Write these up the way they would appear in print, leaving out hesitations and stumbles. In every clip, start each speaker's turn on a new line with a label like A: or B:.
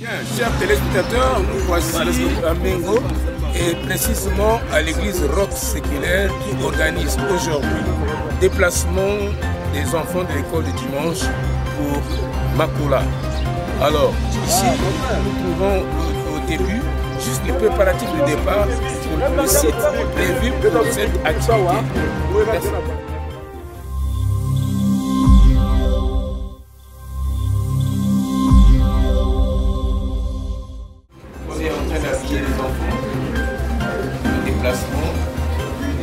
A: Bien, chers téléspectateurs, nous voici à Mengo et précisément à l'église Rock Séculaire qui organise aujourd'hui déplacement des enfants de l'école de dimanche pour Makula. Alors, ici, nous trouvons au début juste les préparatifs de départ pour le site prévu pour cette activité. Merci.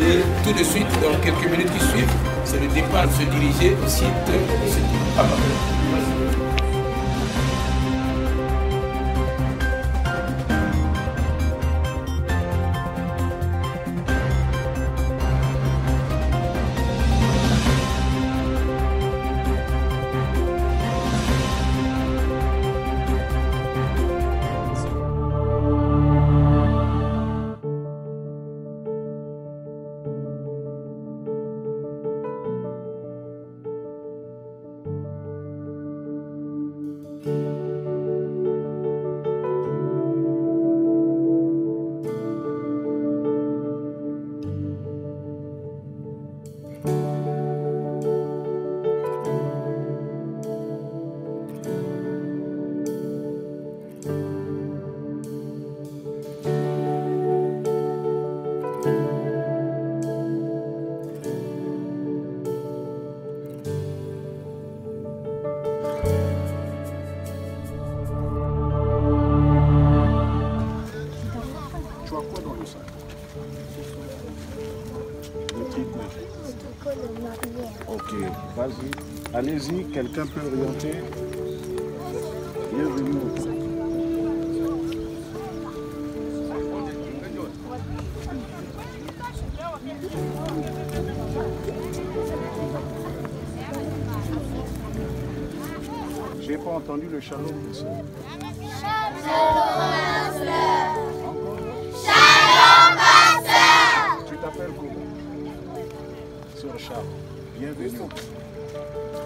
A: Et tout de suite, dans quelques minutes qui suivent, c'est le départ de se diriger au site de
B: Ok, vas-y, allez-y, quelqu'un peut orienter. Bienvenue au camp. J'ai pas entendu le shalom, monsieur.
C: Shalom, pasteur. Shalom, pasteur.
B: Tu t'appelles comment? Sœur Charles, bienvenue au camp.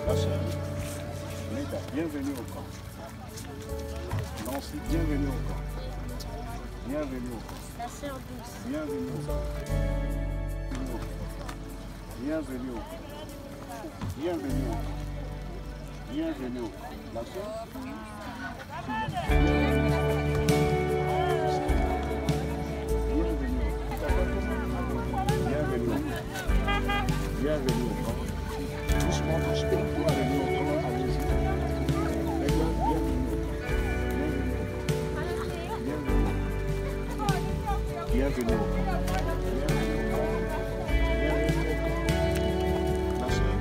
B: La sœur Neda, bienvenue au camp. Nancy, bienvenue au camp. Bienvenue au camp.
C: La sœur douce.
B: Bienvenue au camp. Bienvenue au camp. Bienvenue au camp. Bienvenue au camp. La sœur bienvenue au camp. Doucement, doucement, bienvenue au camp. Allez-y. Bienvenue au camp. La sœur.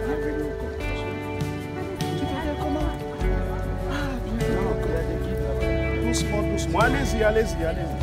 B: Bienvenue au camp. Tu t'appelles comment? Ah, bienvenue au camp. Doucement, doucement. Allez-y, allez-y, allez-y.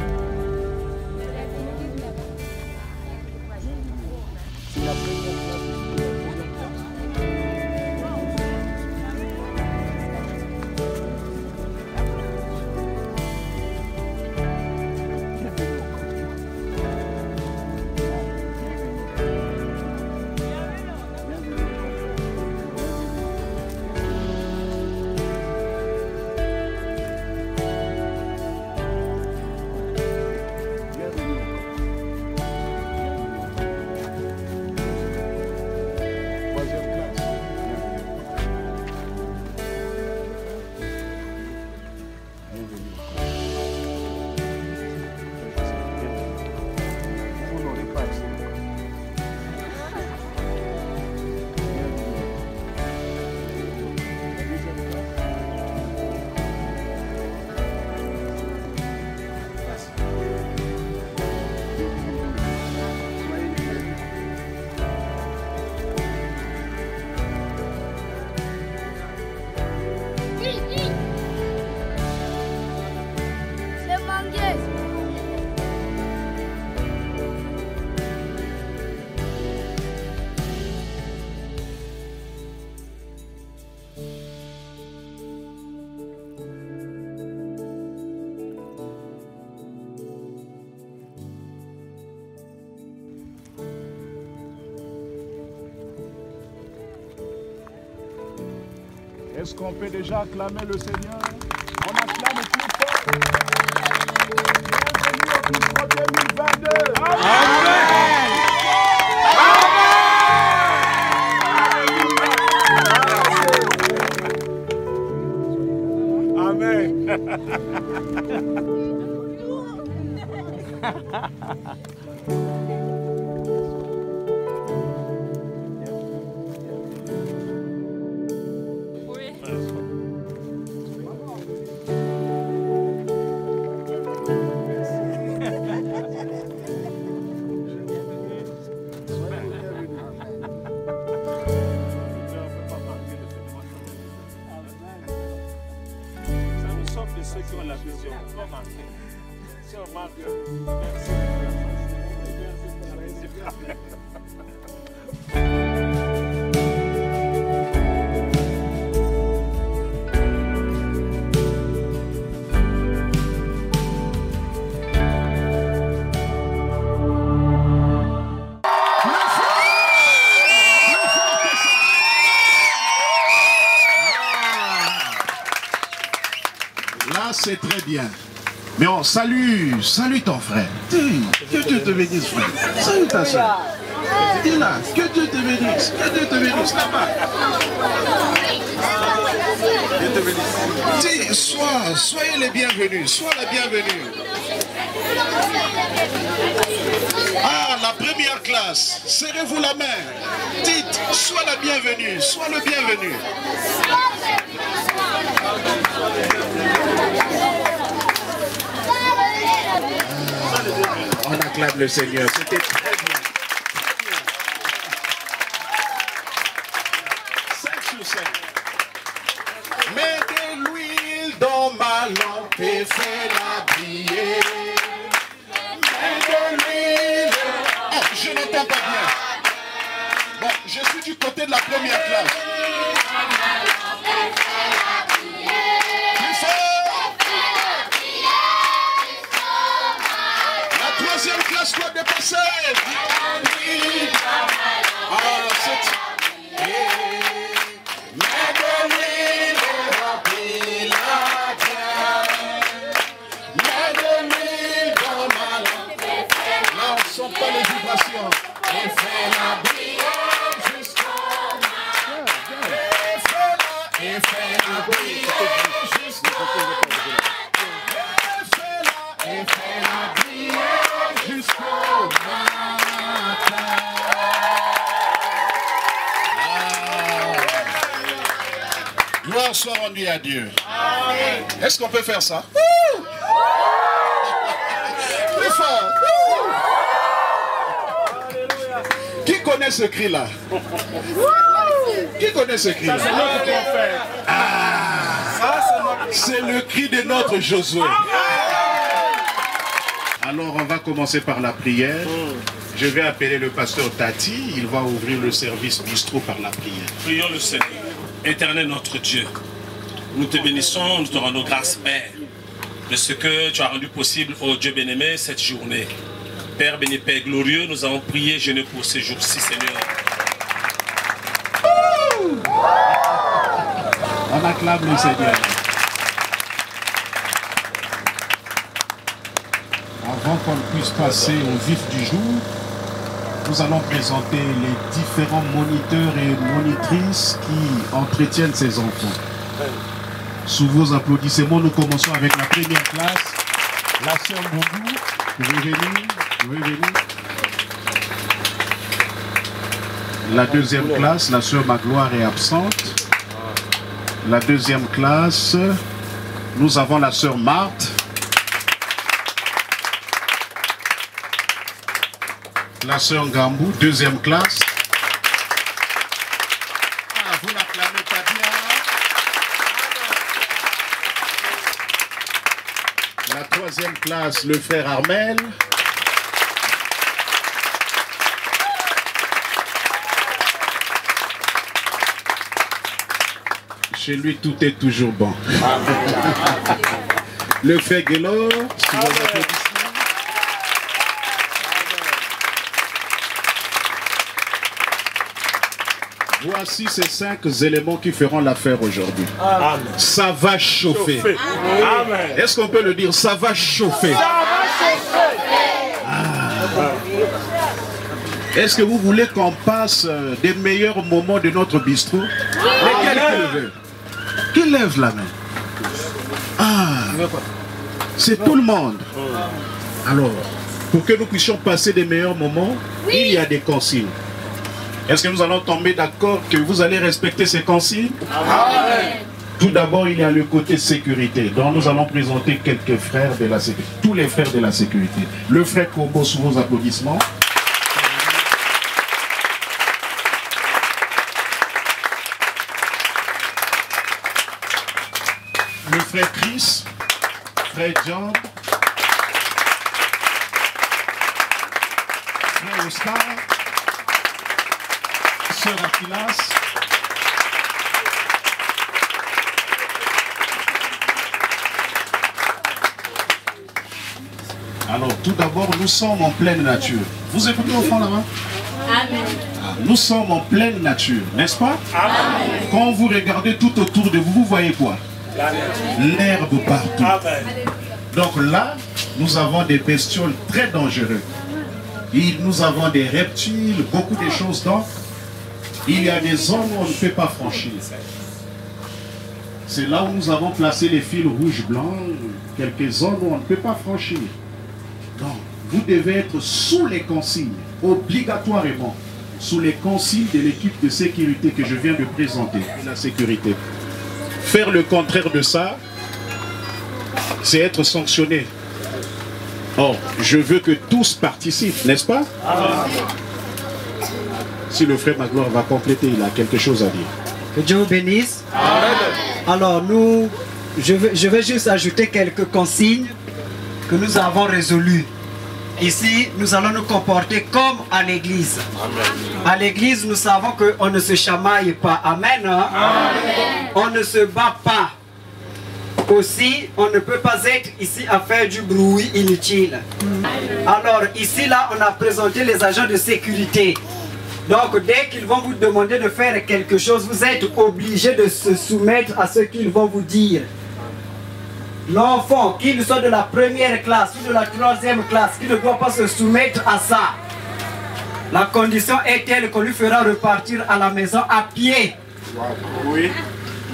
B: Est-ce qu'on peut déjà acclamer le Seigneur? Ceux qui ont la vision, pas manquer. Si on manque,
D: c'est très bien. Mais on salue ton frère. Que Dieu te bénisse, frère. Salue ta soeur. Dis là, que Dieu te bénisse. Que Dieu te bénisse là-bas. Dis, soyez les bienvenus. Sois la bienvenue. Ah, la première classe. Serrez-vous la main. Dites, sois la bienvenue. Sois le bienvenu. On acclame le Seigneur. C'était très bien. 5 sur 5. Mets de l'huile dans ma lampe et fais-la briller. Mets de l'huile. Oh, je n'entends pas bien. Bon, je suis du côté de la première classe. Troisième classe doit dépasser. Là, on ne sent pas les vibrations. Et fais-la briller jusqu'au matin. Et fais-la briller jusqu'au matin. Et fais-la briller jusqu'au matin. Gloire soit rendue à Dieu. Est-ce qu'on peut faire ça? Plus fort. Qui connaît ce cri-là? Qui connaît ce cri-là? C'est le cri de notre Josué. Alors on va commencer par la prière. Je vais appeler le pasteur Tati. Il va ouvrir le service bistrot par la prière.
E: Prions le Seigneur. Éternel notre Dieu, nous te bénissons, nous te rendons grâce, Père, de ce que tu as rendu possible, ô Dieu bien-aimé, cette journée. Père béni, Père glorieux, nous avons prié, jeûné pour ces jours-ci, Seigneur.
D: On acclame le Seigneur. Avant qu'on puisse passer au vif du jour, nous allons présenter les différents moniteurs et monitrices qui entretiennent ces enfants. Sous vos applaudissements, nous commençons avec la première classe. La sœur Boubou, vous pouvez venir. La deuxième classe, la sœur Magloire est absente. La deuxième classe, nous avons la sœur Marthe. La sœur Gambou, deuxième classe. Ah, vous n'acclamez pas bien. La troisième classe, le frère Armel. Chez lui, tout est toujours bon. Le frère Guélor, sous vos applaudissements. Voici ces 5 éléments qui feront l'affaire aujourd'hui. Ça va chauffer.
B: Amen.
D: Est-ce qu'on peut le dire? Ça va chauffer. Est-ce que vous voulez qu'on passe des meilleurs moments de notre bistrot? Qui lève la main? C'est tout le monde. Alors, pour que nous puissions passer des meilleurs moments, il y a des consignes. Est-ce que nous allons tomber d'accord que vous allez respecter ces consignes? Tout d'abord, il y a le côté sécurité. Donc nous allons présenter quelques frères de la sécurité. Tous les frères de la sécurité. Le frère Combo, sous vos applaudissements. Le frère Chris, frère John, frère Oscar, sœur Aquilas, alors tout d'abord nous sommes en pleine nature. Vous écoutez au fond là-bas?
C: Amen.
D: Nous sommes en pleine nature, n'est-ce pas? Amen. Quand vous regardez tout autour de vous, vous voyez quoi? L'herbe partout.
B: Amen.
D: Donc là, nous avons des bestioles très dangereuses. Et nous avons des reptiles, beaucoup de choses. Donc, il y a des zones où on ne peut pas franchir. C'est là où nous avons placé les fils rouges-blancs, quelques zones où on ne peut pas franchir. Donc, vous devez être sous les consignes, obligatoirement, sous les consignes de l'équipe de sécurité que je viens de présenter, la sécurité. Faire le contraire de ça, c'est être sanctionné. Or, je veux que tous participent, n'est-ce pas? Si le frère Magloire va compléter, il a quelque chose à dire.
F: Que Dieu vous bénisse.
B: Amen.
F: Alors je vais juste ajouter quelques consignes que nous avons résolues. Ici, nous allons nous comporter comme à l'église. À l'église, nous savons qu'on ne se chamaille pas. Amen, hein? Amen. On ne se bat pas. Aussi, on ne peut pas être ici à faire du bruit inutile. Alors, ici, là, on a présenté les agents de sécurité. Donc, dès qu'ils vont vous demander de faire quelque chose, vous êtes obligé de se soumettre à ce qu'ils vont vous dire. L'enfant, qu'il soit de la première classe ou de la troisième classe, qui ne doit pas se soumettre à ça. La condition est telle qu'on lui fera repartir à la maison à pied.
B: Oui.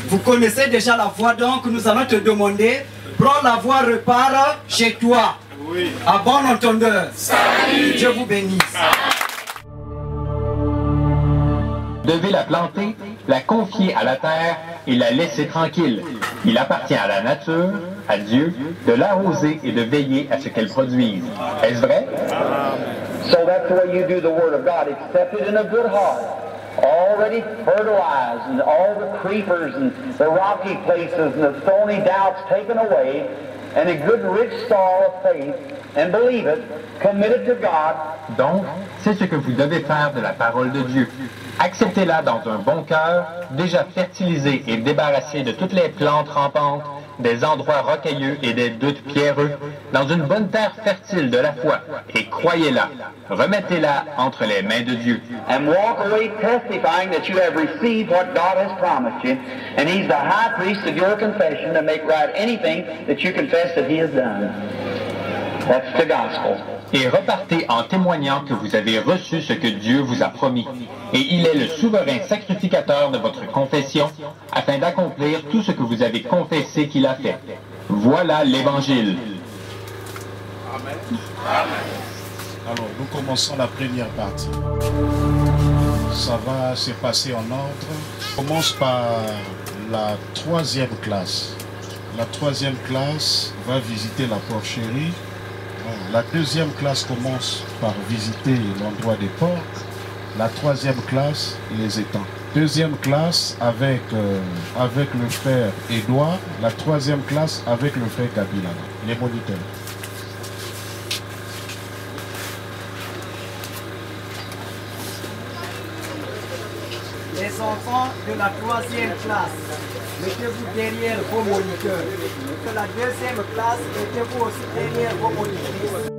F: Vous connaissez déjà la voie, donc nous allons te demander, prends la voie, repars chez toi.
B: Oui.
F: À bon entendeur. Salut. Dieu vous bénisse.
G: Devez la planter, la confier à la terre et la laisser tranquille. Il appartient à la nature, à Dieu, de l'arroser et de veiller à ce qu'elle produise. Est-ce vrai?
H: So that's the way you do the Word of God, accepted in a good heart, already fertilized, and all the creepers and the rocky places and the thorny doubts taken away, and a good rich soil of faith, and believe it, committed to God.
G: Donc, c'est ce que vous devez faire de la parole de Dieu. Acceptez-la dans un bon cœur, déjà fertilisé et débarrassé de toutes les plantes rampantes, des endroits rocailleux et des doutes pierreux, dans une bonne terre fertile de la foi, et croyez-la. Remettez-la entre les mains de Dieu.
H: And walk away testifying that you have received what God has promised you, and He's the high priest of your confession to make right anything that you confess that He has done. That's the gospel.
G: Et repartez en témoignant que vous avez reçu ce que Dieu vous a promis. Et il est le souverain sacrificateur de votre confession, afin d'accomplir tout ce que vous avez confessé qu'il a fait. Voilà l'Évangile.
D: Amen. Alors, nous commençons la première partie. Ça va se passer en ordre. On commence par la 3e classe. La 3e classe va visiter la porcherie. La 2e classe commence par visiter l'endroit des portes. La 3e classe, les étangs. 2e classe avec le frère Édouard. La 3e classe avec le frère Kabila, les moniteurs.
F: Les enfants de la 3e classe, mettez-vous derrière vos moniteurs. De la 2e classe, mettez-vous aussi derrière vos moniteurs.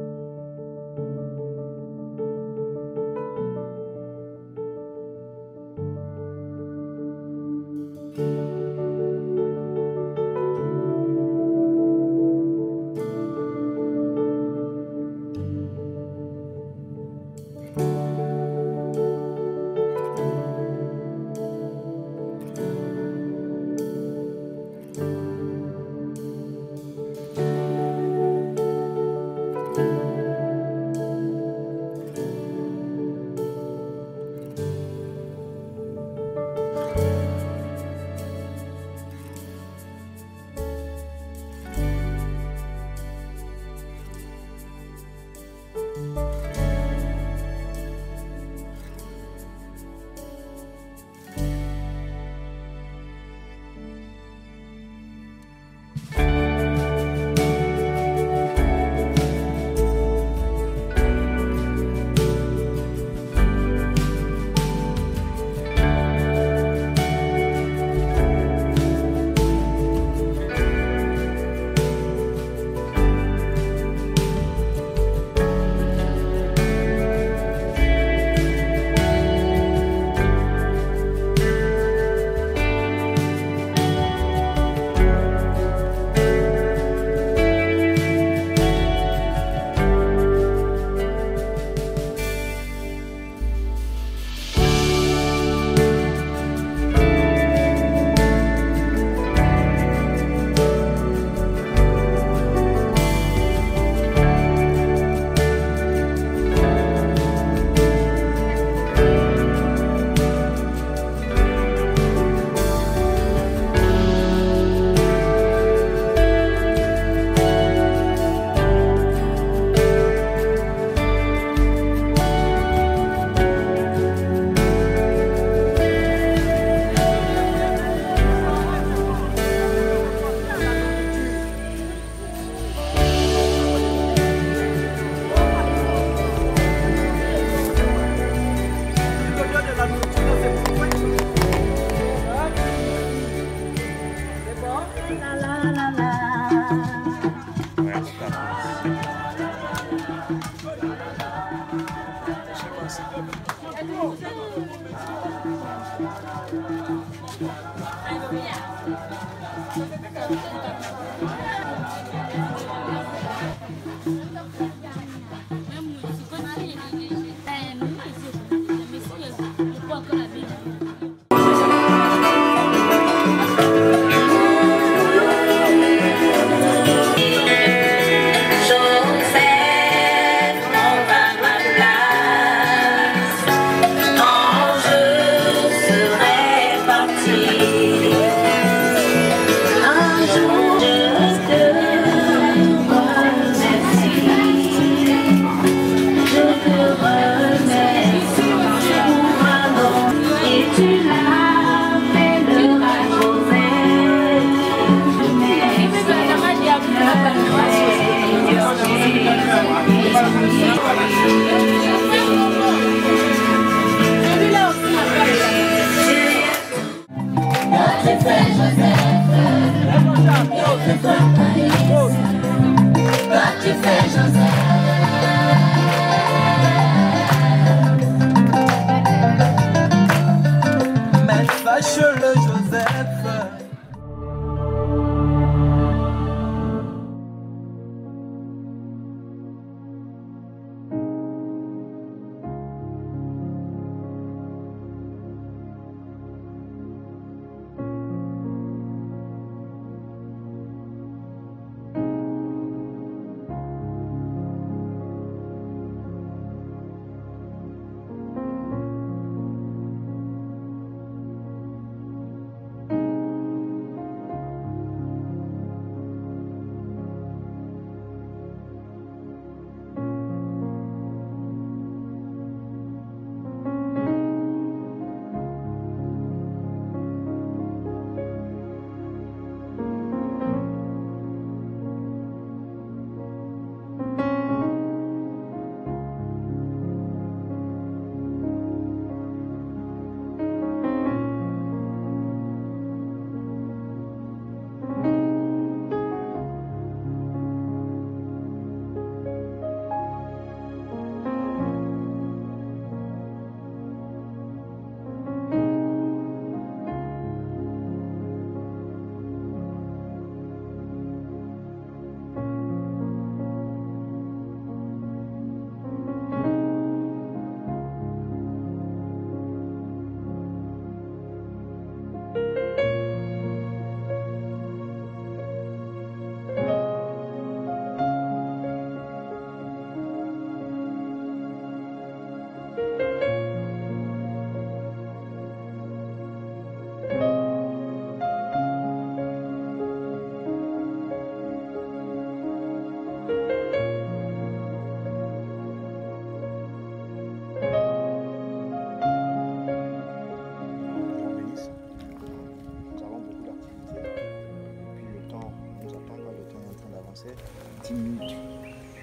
B: 10 minutes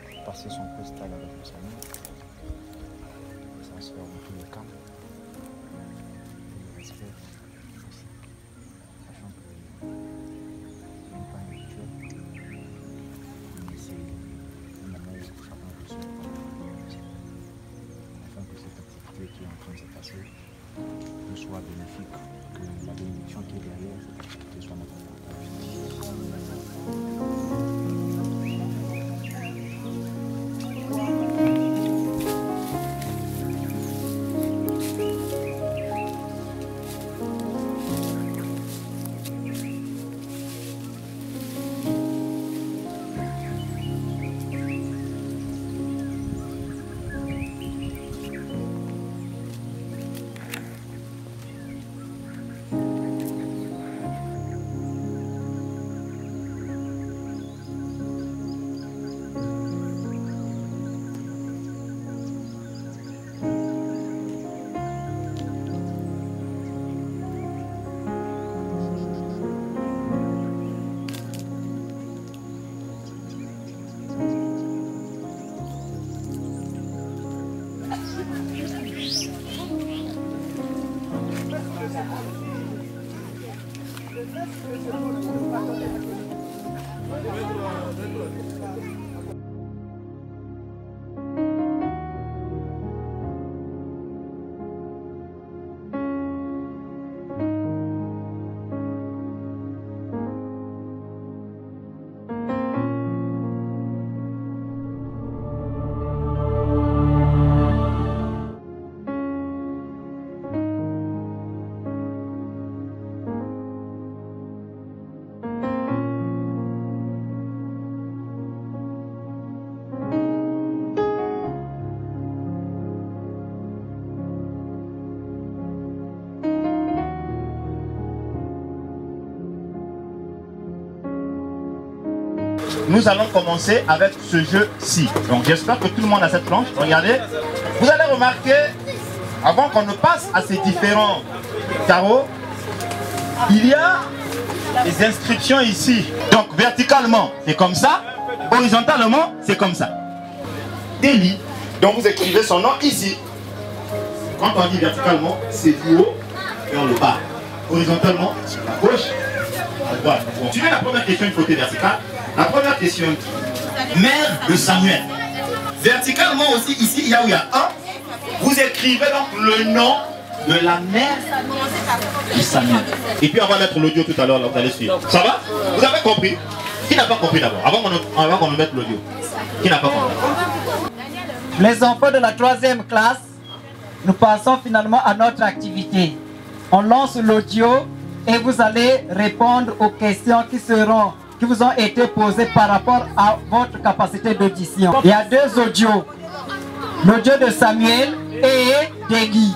B: pour passer son cristal avec le salon. Ça se fait en tout le calme. Et le respect aussi. Sachant que ce n'est pas un rituel, mais c'est une manière pour chacun de se faire. Afin que cette activité qui est en train de se passer ne soit bénéfique, que la bénédiction qui est derrière cette activité soit notre partage.
I: nous allons commencer avec ce jeu-ci. Donc j'espère que tout le monde a cette planche. Regardez. Vous allez remarquer, avant qu'on ne passe à ces différents carreaux, il y a des inscriptions ici. Donc verticalement, c'est comme ça. Horizontalement, c'est comme ça. Délit. Donc vous écrivez son nom ici. Quand on dit verticalement, c'est du haut vers le bas. Horizontalement, à gauche, à droite. On continue la première question, une côté verticale. La première question, mère de Samuel. Verticalement aussi, ici, il y a où il y a un. Vous écrivez donc le nom de la mère de Samuel. Et puis on va mettre l'audio tout à l'heure, vous allez suivre. Ça va? Vous avez compris? Qui n'a pas compris d'abord? Avant qu'on mette l'audio. Qui n'a pas compris?
F: Les enfants de la 3e classe, nous passons finalement à notre activité. On lance l'audio et vous allez répondre aux questions qui vous ont été posées par rapport à votre capacité d'audition. Il y a 2 audios. L'audio de Samuel et d'Élie.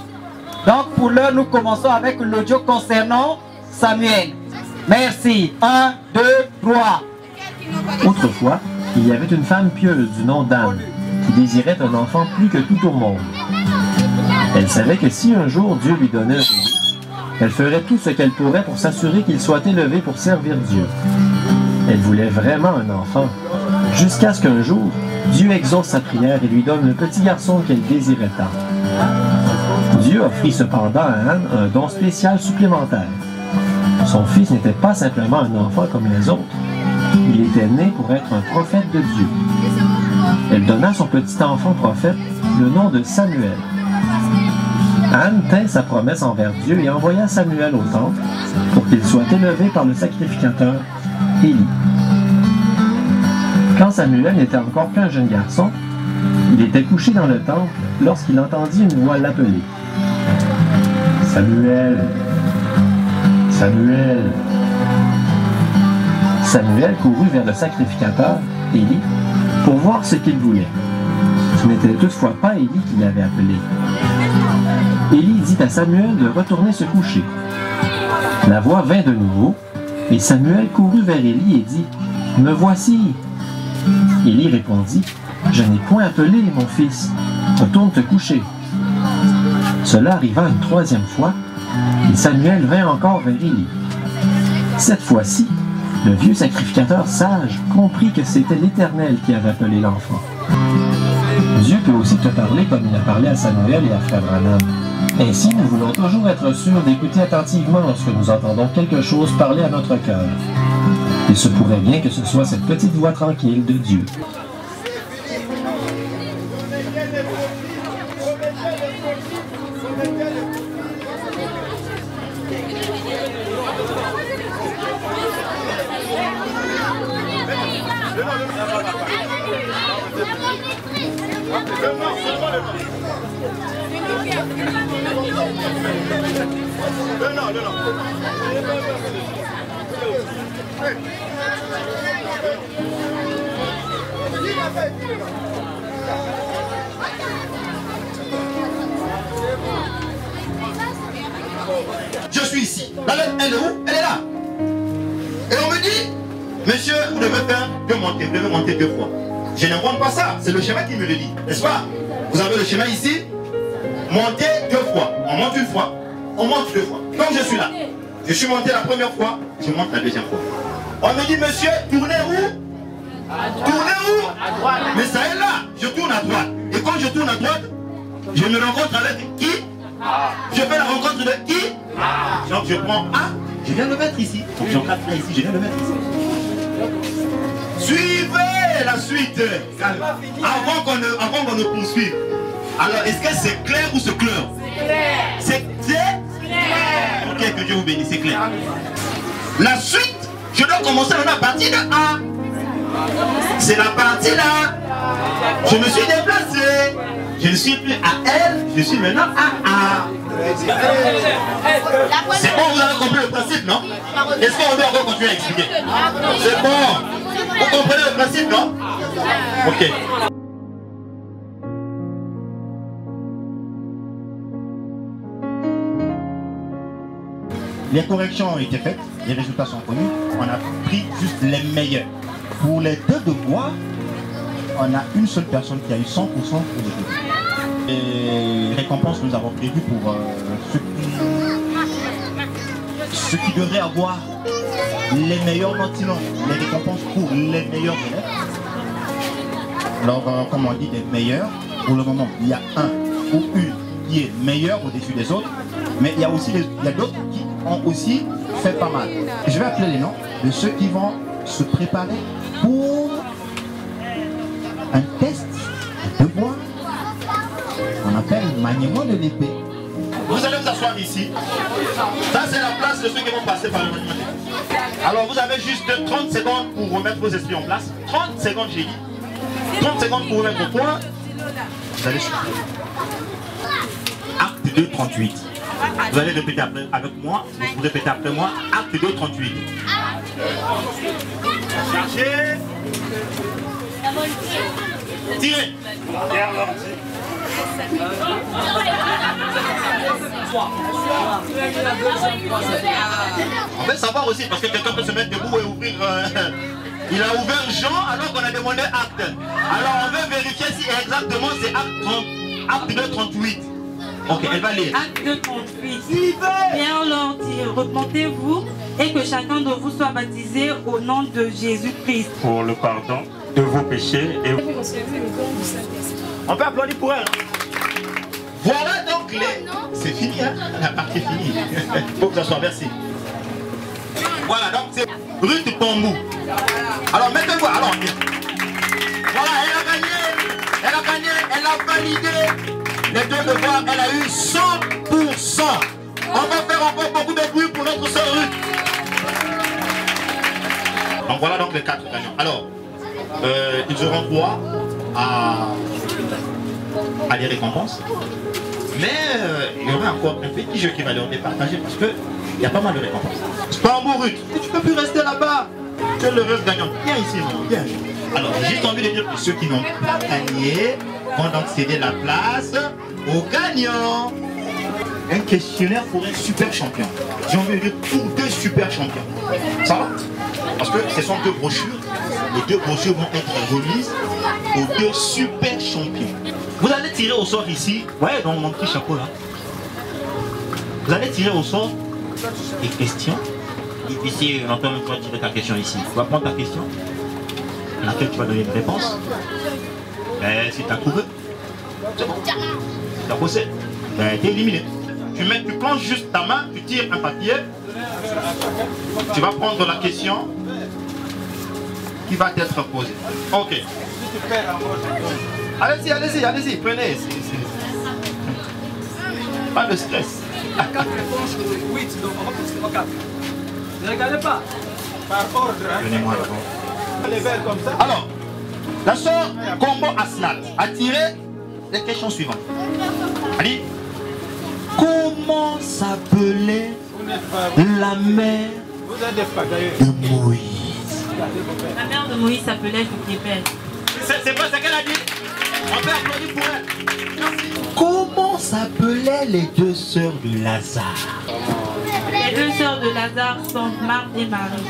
F: Donc pour l'heure, nous commençons avec l'audio concernant Samuel. Merci. 1, 2, 3.
G: Autrefois, il y avait une femme pieuse du nom d'Anne qui désirait un enfant plus que tout au monde. Elle savait que si un jour Dieu lui donnait un bébé, elle ferait tout ce qu'elle pourrait pour s'assurer qu'il soit élevé pour servir Dieu. Elle voulait vraiment un enfant, jusqu'à ce qu'un jour, Dieu exauce sa prière et lui donne le petit garçon qu'elle désirait tant. Dieu offrit cependant à Anne un don spécial supplémentaire. Son fils n'était pas simplement un enfant comme les autres. Il était né pour être un prophète de Dieu. Elle donna à son petit enfant prophète le nom de Samuel. Anne tint sa promesse envers Dieu et envoya Samuel au temple pour qu'il soit élevé par le sacrificateur Élie. Quand Samuel n'était encore qu'un jeune garçon, il était couché dans le temple lorsqu'il entendit une voix l'appeler. « Samuel! Samuel! » Samuel courut vers le sacrificateur, Élie, pour voir ce qu'il voulait. Ce n'était toutefois pas Élie qui l'avait appelé. Élie dit à Samuel de retourner se coucher. La voix vint de nouveau, et Samuel courut vers Élie et dit « Me voici !» Élie répondit « Je n'ai point appelé, mon fils, retourne te coucher. » Cela arriva une 3e fois, et Samuel vint encore vers Élie. Cette fois-ci, le vieux sacrificateur sage comprit que c'était l'Éternel qui avait appelé l'enfant. Dieu peut aussi te parler comme il a parlé à Samuel et à frère Branham. Ainsi, nous voulons toujours être sûrs d'écouter attentivement lorsque nous entendons quelque chose parler à notre cœur. Il se pourrait bien que ce soit cette petite voix tranquille de Dieu.
I: Je suis ici. La lettre, elle est où? Elle est là. Et on me dit, monsieur, vous devez faire vous devez monter 2 fois. Je n'invente pas ça, c'est le schéma qui me le dit, n'est-ce pas? Vous avez le schéma ici, montez 2 fois. On monte 1 fois, on monte 2 fois. Comme je suis là, je suis monté la première fois, je monte la 2e fois. On me dit, monsieur, tournez où? Tournez où? À droite. Mais ça est là, je tourne à droite. Et quand je tourne à droite, je me rencontre avec qui? Je fais la rencontre de qui? Donc je prends A, je viens le mettre ici. Donc j'encadre là ici, je viens le mettre ici. Suivez la suite avant qu'on ne poursuive. Alors est-ce que c'est clair ou c'est clair? C'est clair. Ok, que Dieu vous bénisse, c'est clair. La suite, je dois commencer à la partie de A. C'est la partie là. Je me suis déplacé. Je ne suis plus à L, je suis maintenant à A. C'est bon, vous avez compris le principe, non? Est-ce qu'on doit encore continuer à expliquer? C'est bon. Vous comprenez le principe, non? Ok. Les corrections ont été faites, les résultats sont connus, on a pris juste les meilleurs. Pour les deux devoirs, on a une seule personne qui a eu 100% pour les deux. Et récompenses nous avons prévues pour ceux qui devraient avoir les meilleurs notes, sinon les récompenses pour les meilleurs élèves. Alors, comme on dit, les meilleurs, pour le moment, il y a un ou une qui est meilleur au-dessus des autres, mais il y a aussi d'autres qui ont aussi fait pas mal. Je vais appeler les noms de ceux qui vont se préparer pour un test de devoir qu'on appelle maniement de l'épée. Vous allez vous asseoir ici. Ça, c'est la place de ceux qui vont passer par le maniement de l'épée. Alors, vous avez juste 30 secondes pour remettre vos esprits en place. 30 secondes, j'ai dit. 30 secondes pour remettre au point. Vous allez suivre. Acte 2, 38. Vous allez répéter avec moi. Vous répétez après moi. Acte 2, 38. Cherchez. Tirez. On veut savoir aussi, parce que quelqu'un peut se mettre debout et ouvrir... il a ouvert Jean alors qu'on a demandé acte. Alors on veut vérifier si exactement c'est acte 2, 38. Ok, elle va lire.
J: Acte 2, 38. Pierre leur dit, repentez-vous et que chacun de vous soit baptisé au nom de Jésus-Christ.
I: Pour le pardon de vos péchés. Et... On peut applaudir pour elle. Voilà donc les... C'est fini, hein? La partie est finie. Il faut que ça soit versé. Voilà, donc c'est Ruth Pambou. Alors mettez-vous, alors voilà, elle a gagné, elle a validé les deux devoirs, elle a eu 100%. On va faire encore beaucoup de bruit pour notre sœur Ruth. Donc voilà donc les 4 gagnants. Alors, ils auront droit à des récompenses. Mais il y aura encore un petit jeu qui va leur départager parce qu'il y a pas mal de récompenses. Pambou Ruth, tu peux plus rester là-bas. Tu es l'heureuse gagnante. Viens ici, non, viens. Alors, j'ai juste envie de dire que ceux qui n'ont pas gagné vont donc céder la place aux gagnants. Un questionnaire pour un super champion. J'ai envie de dire pour 2 super champions. Ça va? Parce que ce sont 2 brochures. Les 2 brochures vont être remises aux 2 super champions. Vous allez tirer au sort ici. Ouais, dans mon petit chapeau là. Vous allez tirer au sort des questions. Ici, Antoine, tu vas tirer ta question ici. Tu vas prendre ta question, à laquelle tu vas donner une réponse. Et si tu as trouvé, c'est bon. Si tu as bossé, tu es éliminé. Tu plonges juste ta main, tu tires un papier, tu vas prendre la question qui va t'être posée. Ok. Allez-y, allez-y, allez-y, prenez. Pas de stress.
K: 4 réponses, 8, donc on va pousser au 4. Ne regardez pas. Par ordre.
I: Donnez-moi là-bas. Alors, la sœur Combo Asnat a tiré les questions suivantes. Elle dit, comment s'appelait la mère de Moïse?
J: La mère de Moïse s'appelait Jochébed.
I: C'est pas ce qu'elle a dit? On peut applaudir pour elle. Comment s'appelaient les 2 sœurs de Lazare?
J: Les 2 sœurs de Lazare sont Marthe et Marie.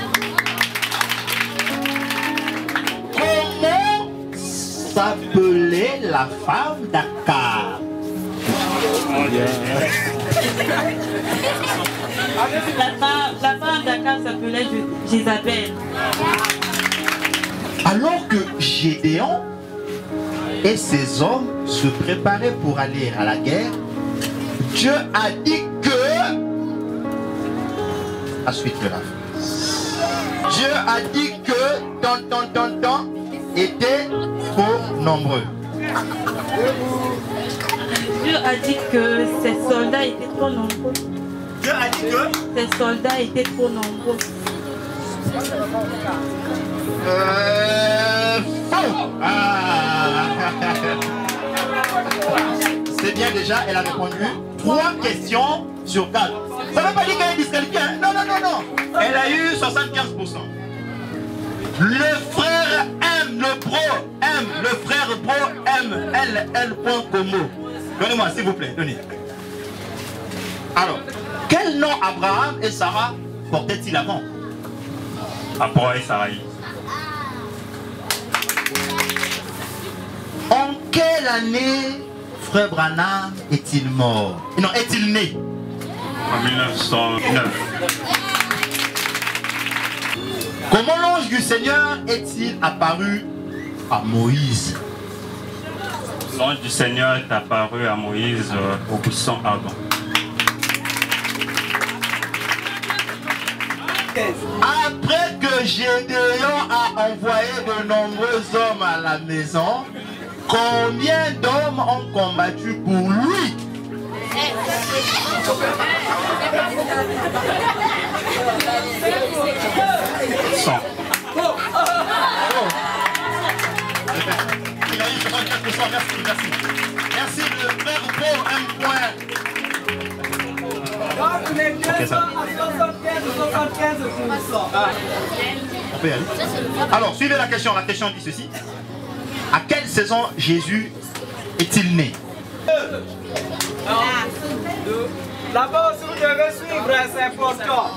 I: Comment s'appelait la femme d'Akab?
J: La femme d'Akab s'appelait Jézabel.
I: Alors que Gédéon et ses hommes se préparaient pour aller à la guerre, Dieu a dit que... La suite de la fin. Dieu a dit que tant était trop nombreux.
J: Dieu a dit que ces soldats étaient trop nombreux.
I: Dieu a dit que
J: ces soldats étaient trop nombreux.
I: C'est bien déjà, elle a répondu 3 questions sur 4. Ça ne veut pas dire qu'elle est disqualifiée. Non, non, non, non. Elle a eu 75%. Le frère M, le pro M, le frère pro M, LL.como. Donnez-moi, s'il vous plaît, donnez. Alors, quel nom Abraham et Sarah portaient-ils avant? Abraham et Sarah. année Frère Branham est-il mort? Non, est-il né?
L: En 1909.
I: Comment l'ange du Seigneur est-il apparu à Moïse?
L: L'ange du Seigneur est apparu à Moïse au buisson ardent.
I: Après que Gédéon a envoyé de nombreux hommes à la maison, combien d'hommes ont combattu pour lui? Merci de faire pour un point. Okay, ça. On peut y aller. Alors, suivez la question. La question dit ceci. À quelle saison Jésus est-il né?
K: D'abord, si vous devez suivre, c'est important.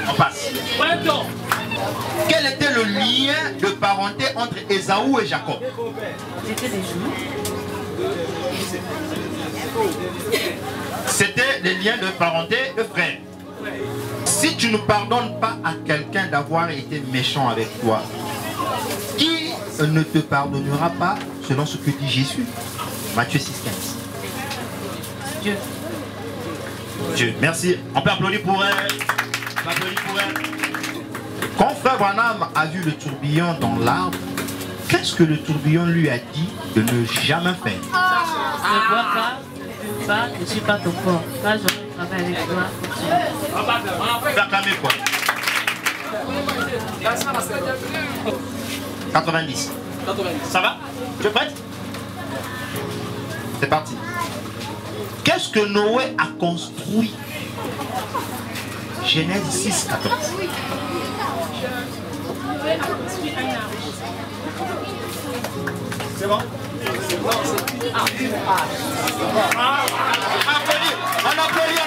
I: On passe. Quel était le lien de parenté entre Ésaü et Jacob? C'était des liens de parenté de frères. Si tu ne pardonnes pas à quelqu'un d'avoir été méchant avec toi, qui ne te pardonnera pas selon ce que dit Jésus? Matthieu 6,15. Dieu. Dieu. Merci. On peut applaudir pour elle. On peut applaudir pour elle. Quand Frère Branham a vu le tourbillon dans l'arbre, qu'est-ce que le tourbillon lui a dit de ne jamais faire?
M: Ne bois pas, ne suis pas ton corps. Quand j'aurai travaillé avec toi,
I: Acclamez quoi? 90. Ça va? Tu es prête? C'est parti. Qu'est-ce que Noé a construit? Genèse 6, 14. C'est bon? On applaudit,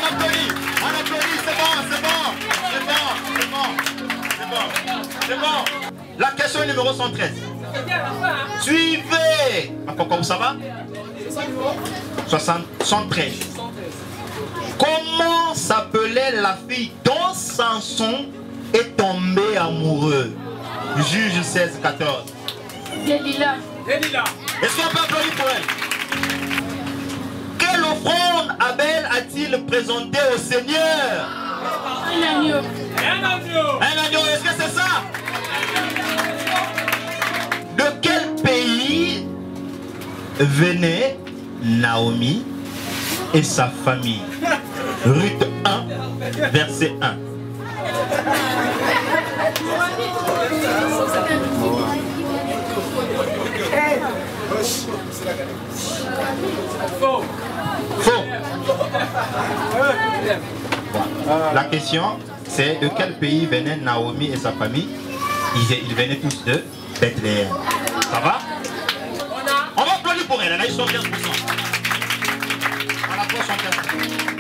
I: c'est bon. La question numéro 113. Suivez. Comment ça va? 113. Comment s'appelait la fille dont Samson est tombé amoureux? Juge 16, 14.
C: Delilah.
I: Est-ce qu'on peut applaudir pour elle? Quelle offrande Abel a-t-il présenté au Seigneur?
C: Un agneau.
I: Un agneau, est-ce que c'est ça? De quel pays venaient Naomi et sa famille? Ruth 1, verset 1. Faux. La question, c'est de quel pays venaient Naomi et sa famille? Ils venaient tous de Bethléem. Ça va? On va applaudir pour elle, elle a eu 75%. On applaudit 75%.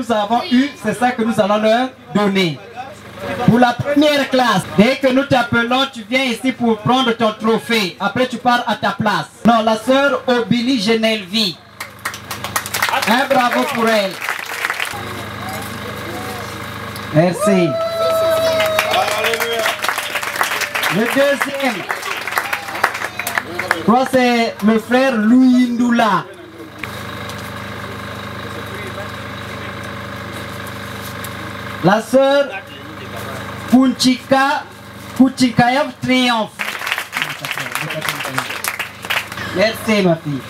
F: nous avons eu, c'est ça que nous allons leur donner. Pour la première classe, dès que nous t'appelons, tu viens ici pour prendre ton trophée. Après, tu pars à ta place. Non, la sœur Obili Genelvi. Un bravo pour elle. Merci. Le deuxième, je crois que c'est le frère Louis Ndoula. La sœur Kuchikayev Triomphe. Merci ma fille.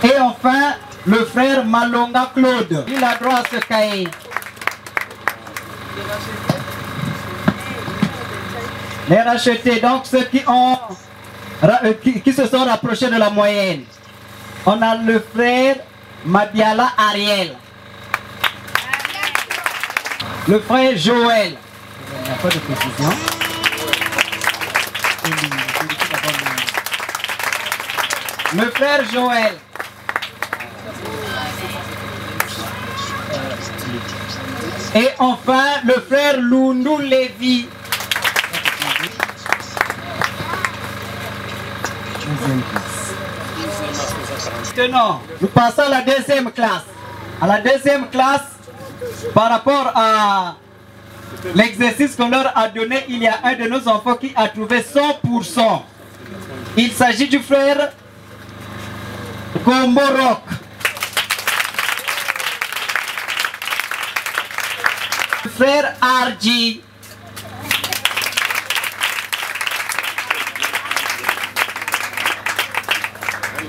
F: Et enfin, le frère Malonga Claude. Il a droit à ce cahier. Les racheter, donc ceux qui se sont rapprochés de la moyenne. On a le frère Madiala Ariel. Le frère Joël. Il n'y a pas de précision. Le frère Joël. Et enfin, le frère Loundou Lévy. Maintenant, nous passons à la deuxième classe. À la deuxième classe, par rapport à l'exercice qu'on leur a donné, il y a un de nos enfants qui a trouvé 100%. Il s'agit du frère Gomborok. Le frère Arji.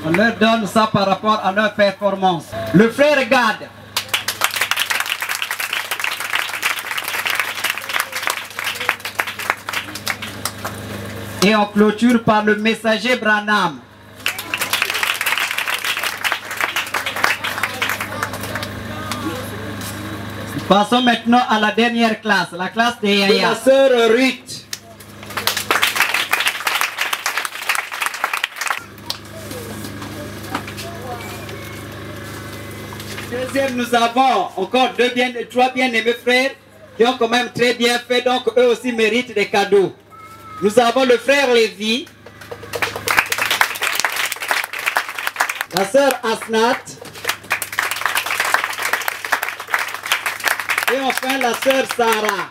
F: On leur donne ça par rapport à leur performance. Le frère Gad. Et on clôture par le messager Branham. Passons maintenant à la dernière classe, la classe de Yaya. La sœur Ruth. Deuxième, nous avons encore trois bien-aimés frères qui ont quand même très bien fait, donc eux aussi méritent des cadeaux. Nous avons le frère Lévi, la sœur Asnat, et enfin la sœur Sarah.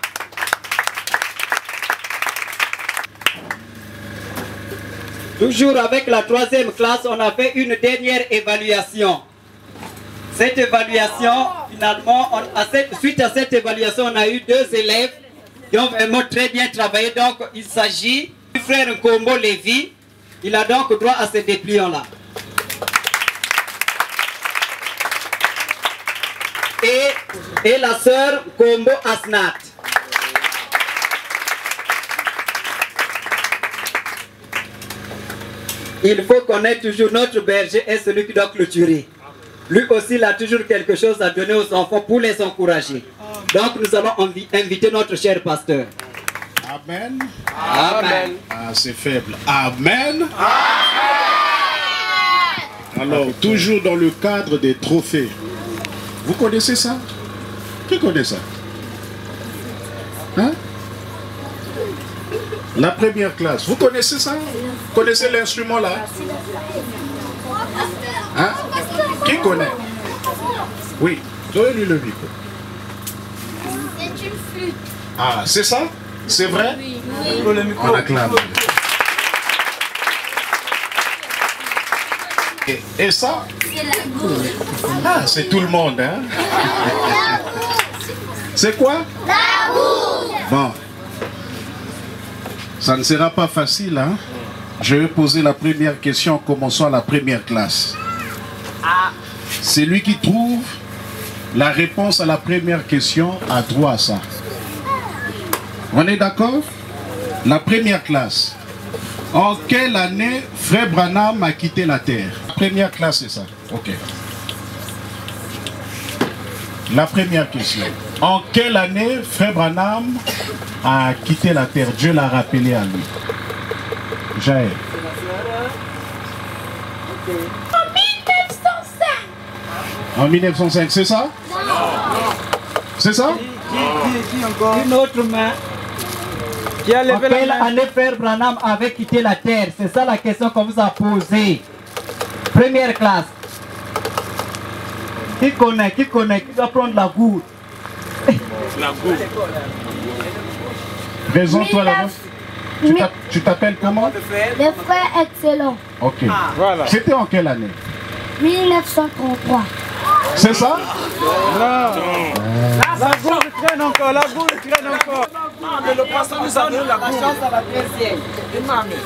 F: Toujours avec la troisième classe, on a fait une dernière évaluation. Cette évaluation, finalement, suite à cette évaluation, on a eu 2 élèves qui ont vraiment très bien travaillé. Donc, il s'agit du frère Nkombo Lévi. Il a donc droit à ce dépliant-là. Et la sœur Nkombo Asnat. Il faut connaître toujours notre berger et celui qui doit clôturer. Lui aussi, il a toujours quelque chose à donner aux enfants pour les encourager. Donc, nous allons inviter notre cher pasteur.
D: Amen.
F: Amen.
D: Ah, c'est faible. Amen. Alors, toujours dans le cadre des trophées. Vous connaissez ça? Qui connaît ça? Hein? La première classe. Vous connaissez ça? Vous connaissez l'instrument là? Hein? Qui connaît? Oui, donnez-lui le micro.
C: C'est une flûte.
D: Ah, c'est ça? C'est vrai?
C: Oui.
D: On acclame. Et ça?
C: C'est la goutte.
D: Ah, c'est tout le monde, hein? C'est quoi?
C: La goutte.
D: Bon. Ça ne sera pas facile, hein? Je vais poser la première question en commençant la première classe. Celui qui trouve la réponse à la première question a droit à ça. On est d'accord? La première classe. En quelle année Frère Branham a quitté la terre? La première classe, c'est ça. Ok. La première question. En quelle année Frère Branham a quitté la terre? Dieu l'a rappelé à lui. Jaël.
C: En 1905.
D: En 1905, c'est ça? C'est ça?
F: Une autre main. En quelle année Frère Branham avait quitté la terre? C'est ça la question qu'on vous a posée. Première classe. Qui connaît? Qui doit prendre la gourde?
E: La gourde.
D: Présente-toi là-bas. Tu t'appelles comment?
C: Le frère excellent.
D: Ok. Voilà. C'était en quelle année?
C: 1933.
D: C'est ça?
K: La gourde traîne encore, la gourde traîne encore.
E: Non, mais le pasteur nous a donné la gourde.
F: Ça va bien ciel.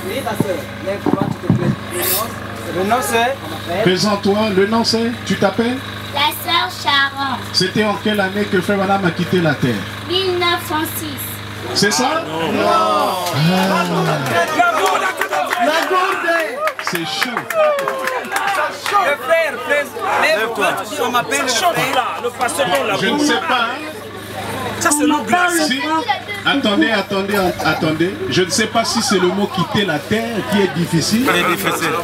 F: Oui, ta soeur. Lève-toi, tu te plais.
K: Le nom c'est?
D: Présente-toi. Le nom c'est? Tu t'appelles?
C: La sœur Sharon.
D: C'était en quelle année que Frère Branham a quitté la terre?
C: 1906.
D: C'est ça?
K: Non. La gourde.
D: C'est chaud.
K: Le frère, lève-toi. On m'appelle le frère.
E: Le pasteur dans la gourde.
D: Je ne sais pas.
E: Ça c'est l'eau glacée.
D: Si. Attendez. Je ne sais pas si c'est le mot quitter la terre qui est difficile.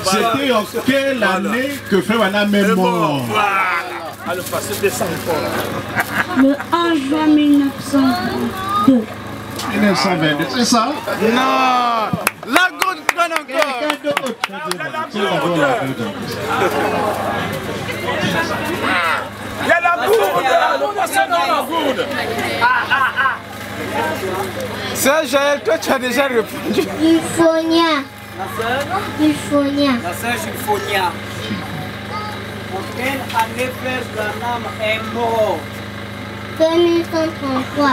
D: C'était en quelle année que Frère Branham est mort?
E: Ah, le pasteur descend encore.
C: Le 1 juin 1922.
D: 1922, c'est ça?
K: Non. La gourde traîne encore.
E: Il y a la gourde. Le pasteur dans la gourde.
K: Sœur Jaël, toi tu as déjà répondu.
C: Gilphonia. Gilphonia.
F: La sœur Gilphonia. En quelle année Frère Branham est mort?
C: 2133.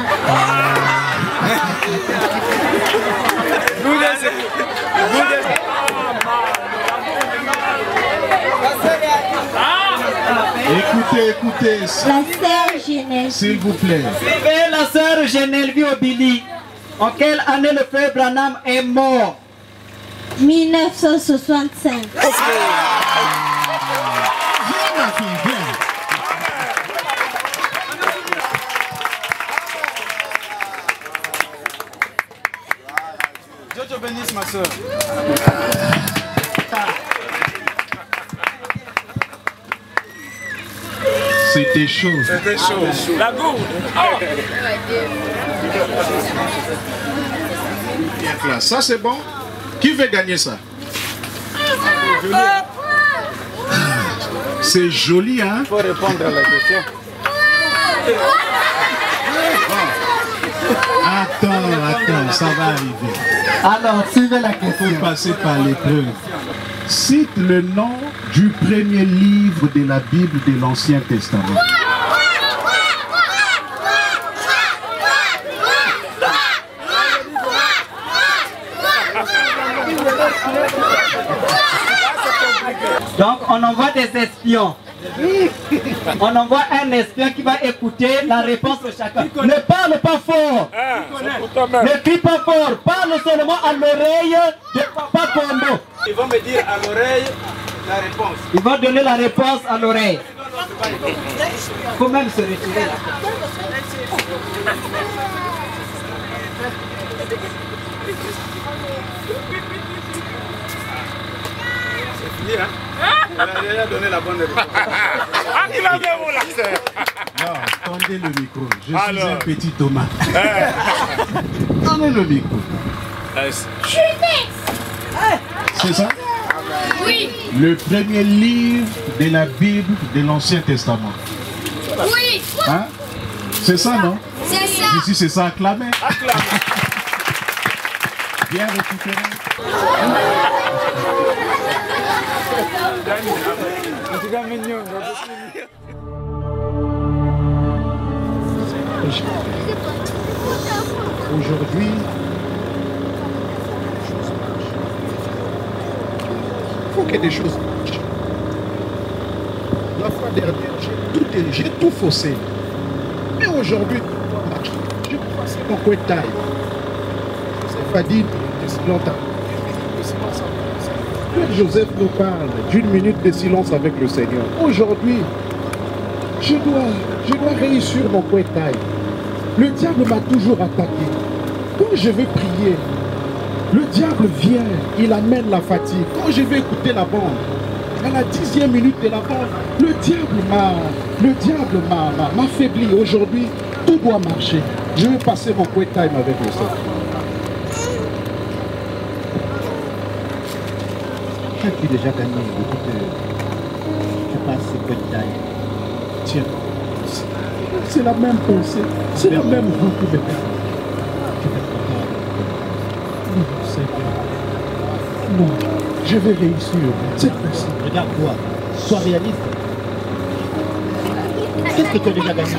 D: Écoutez.
C: La sœur Genève.
D: S'il vous plaît.
F: Suivez la sœur Geneviève Obili. En quelle année le Frère Branham est mort?
C: 1965.
D: Viens, ma fille, viens.
K: Dieu te bénisse, ma soeur.
D: C'était chaud.
E: C'était chaud. La gourde.
D: Ça c'est bon. Qui veut gagner ça? C'est joli, hein?
K: Il faut répondre à la question.
D: Attends, ça va arriver.
F: Alors, suivez la
D: Il
F: question.
D: faut passer par l'épreuve. Cite le nom du premier livre de la Bible de l'Ancien Testament.
F: Donc, on envoie des espions. On envoie un espion qui va écouter la réponse de chacun. Ne parle pas fort. Ne crie pas fort. Parle seulement à l'oreille de Papa Combo.
K: Ils vont me dire à l'oreille la réponse.
F: Il va donner la réponse à l'oreille. Il faut même se retirer là.
K: C'est fini, hein? Il a déjà donné la bonne réponse.
E: Ah, il a bien mon laser.
D: Non, tendez le micro. Je suis un petit Thomas. Tendez le micro. C'est ça?
C: Oui.
D: Le premier livre de la Bible de l'Ancien Testament.
C: Oui.
D: Hein? C'est ça, non?
C: C'est ça.
D: Ici, c'est ça, acclamé. Bien récupéré.
K: En tout cas, mignon.
D: Aujourd'hui, il faut que des choses marchent. La fois dernière, j'ai tout faussé. Mais aujourd'hui, je passe mon coin de taille. Joseph a dit depuis longtemps. Joseph nous parle d'une minute de silence avec le Seigneur. Aujourd'hui, je dois réussir mon coin de taille. Le diable m'a toujours attaqué. Quand je vais prier, le diable vient, il amène la fatigue. Quand je vais écouter la bande, à la 10e minute de la bande, le diable m'a affaibli. Aujourd'hui, tout dois marcher. Je vais passer mon quiet time avec le Seigneur.
B: Qu'as-tu déjà gagné depuis que tu passes ce quiet time?
D: Tiens, c'est la même pensée, c'est la même route que mes parents. Non, Seigneur. Non, je vais réussir. C'est possible.
B: Regarde-toi, sois réaliste. Qu'est-ce que tu as déjà gagné?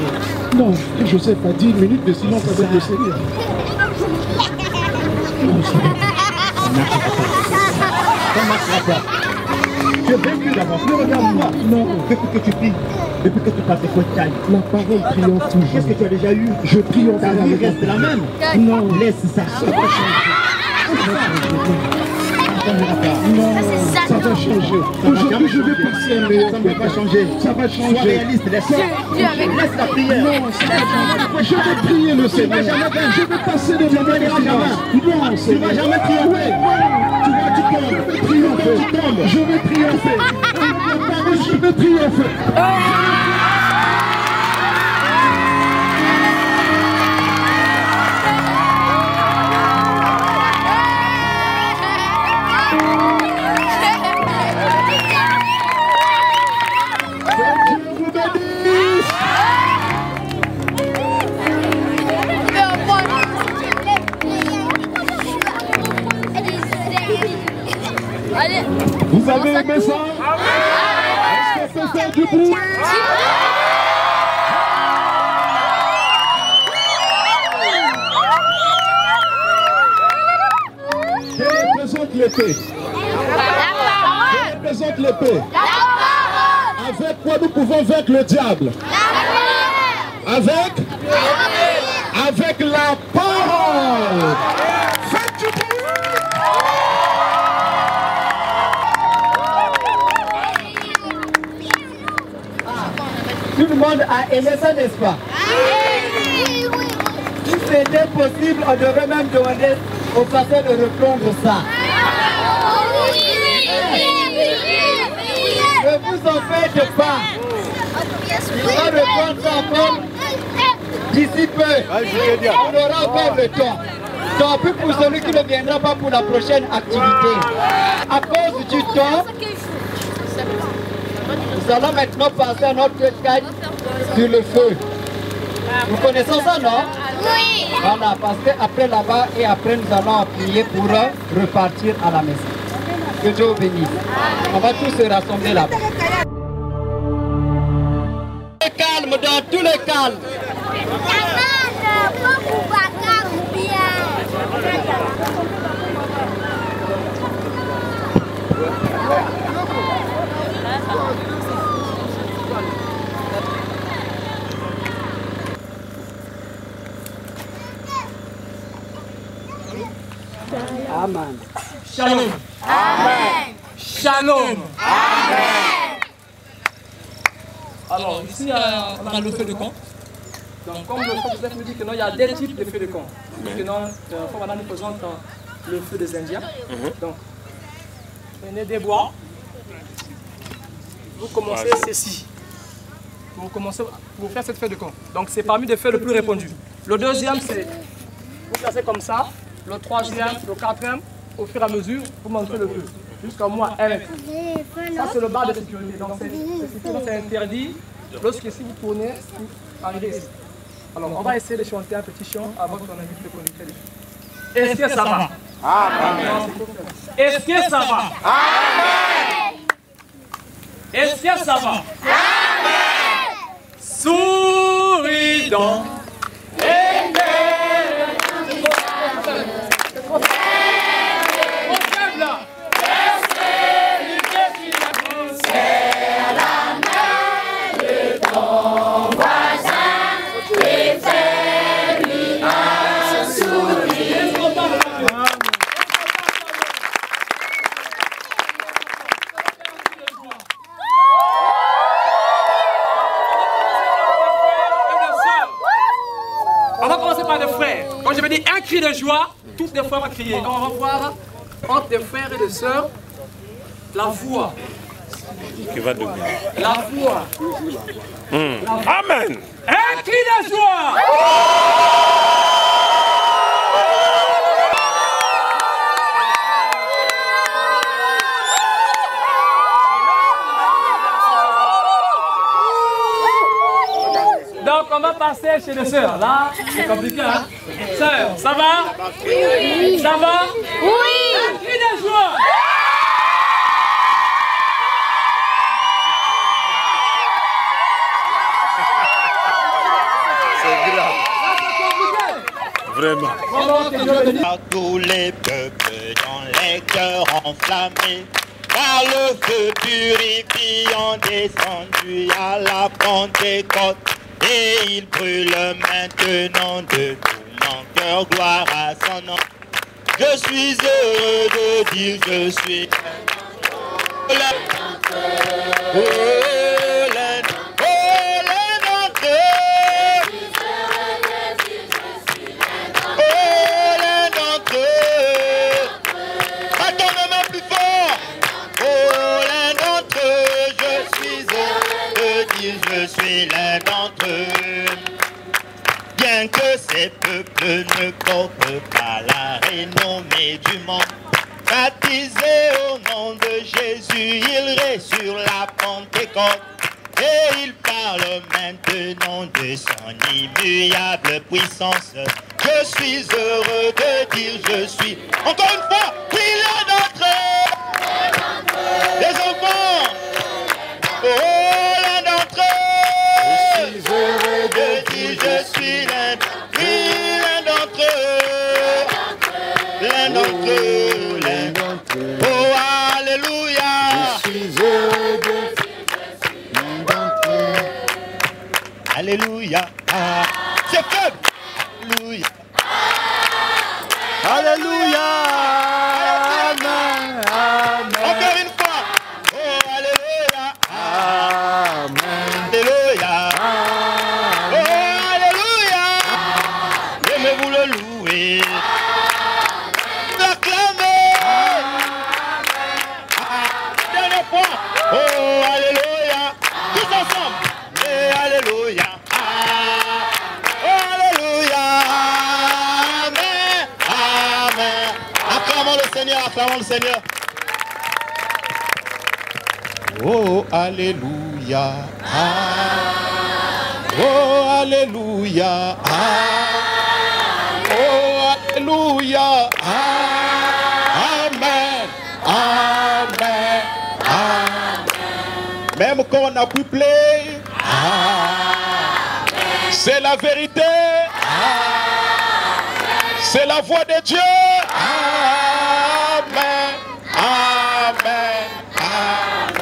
D: Non, Joseph a dit 1 minute de silence avec le Seigneur. Non, Seigneur.
B: Ça ne marchera pas. Tu es vaincu d'avance. Ne regarde-moi.
D: Non.
B: Depuis que tu pries, depuis que tu passes le quiet time,
D: la parole triomphe toujours.
B: Qu'est-ce que tu as déjà eu?
D: Je triomphe.
B: Ta vie reste la même.
D: Non.
B: Laisse ça. Ça va changer.
D: Non, ça va changer. Aujourd'hui, je vais passer un meilleur.
B: Ça ne va pas changer.
D: Ça va changer.
B: Sois réaliste, laisse la prière.
D: Non, je vais prier le Seigneur. Je vais passer des moments. Non,
B: tu ne vas jamais triompher. Tu tombes.
D: Je vais triompher. Je vais triompher. Vous avez aimé ça? Est-ce qu'on peut faire du bruit? Quelle représente l'épée? Quelle représente l'épée? Avec quoi nous pouvons vaincre le diable? Avec la parole. Faites du bruit.
F: Tout le monde a aimé ça, n'est-ce pas? Si c'était possible, on devrait même demander au pasteur de reprendre ça. Ne vous en faites pas. Il va reprendre ça encore d'ici peu. On aura encore le temps. Tant pis pour celui qui ne viendra pas pour la prochaine activité. À cause du temps, nous allons maintenant passer à notre cadre sur le feu. Vous connaissez ça, non? Oui. Voilà, parce qu'après là-bas et après nous allons prier pour repartir à la maison. Que Dieu vous bénisse. On va tous se rassembler là-bas. Calme, dans tous les calmes. Amen.
K: Shalom. Amen. Shalom. Amen. Alors, ici, on a le feu de camp. Donc, comme le professeur nous dit que non, il y a des types de feux de camp. Que non, maintenant nous présente le feu des Indiens. Donc, prenez des bois. Vous commencez ceci. Vous commencez pour faire cette feu de camp. Donc, c'est parmi les feux les plus répandus. Le deuxième, c'est vous placez comme ça. Le troisième, le quatrième, au fur et à mesure, vous montrez le feu. Jusqu'à moins 1. Ça, c'est le bar de sécurité. Donc, c'est interdit lorsque si vous tournez, vous arrivez ici. Alors, on va essayer de chanter un petit chant avant qu'on invite le conducteur. Est-ce que ça va? Amen. Est-ce que ça va? Amen. Est-ce que ça va? Amen. Souris donc. On va commencer par les frères. Quand je vais dire un cri de joie, toutes les frères vont crier. On va voir entre les frères et les sœurs la voix.
N: qui va dominer.
K: La foi.
N: Amen.
K: Un cri de joie. Donc on va passer chez les sœurs. Là, c'est compliqué, hein? Sœurs, ça va? Oui. Ça va? Oui. Un cri de joie.
N: Vraiment.
O: Par tous les peuples dans les cœurs enflammés, par le feu purifiant descendu à la Pentecôte, et il brûle maintenant de tout mon cœur, gloire à son nom. Je suis heureux de dire je suis je suis l'un d'entre eux. Bien que ces peuples ne portent pas la renommée du monde, baptisés au nom de Jésus, ils restent sur la Pentecôte. Et il parle maintenant de son immuable puissance. Je suis heureux de dire je suis, encore une fois, l'un d'entre eux. Les enfants, l'un d'entre eux. Je suis heureux de dire je suis l'un d'entre eux. L'un d'entre eux, l'un d'entre eux. Oh, alléluia. Je suis heureux de alléluia. Ah, c'est faible. Alléluia. Alléluia. Amen. Amen. Encore une fois. Oh, alléluia. Amen. Alléluia. Oh, alléluia. Aimez-vous le louer. L'acclamer. Dernier point. Oh, alléluia. Tous ensemble. Et alléluia. Acclamons le Seigneur. Oh, alléluia. Oh, alléluia. Oh, alléluia. Amen. Amen. Amen. Même quand on n'a plus plaît, c'est la vérité. C'est la voix de Dieu. Amen. Amen. Amen.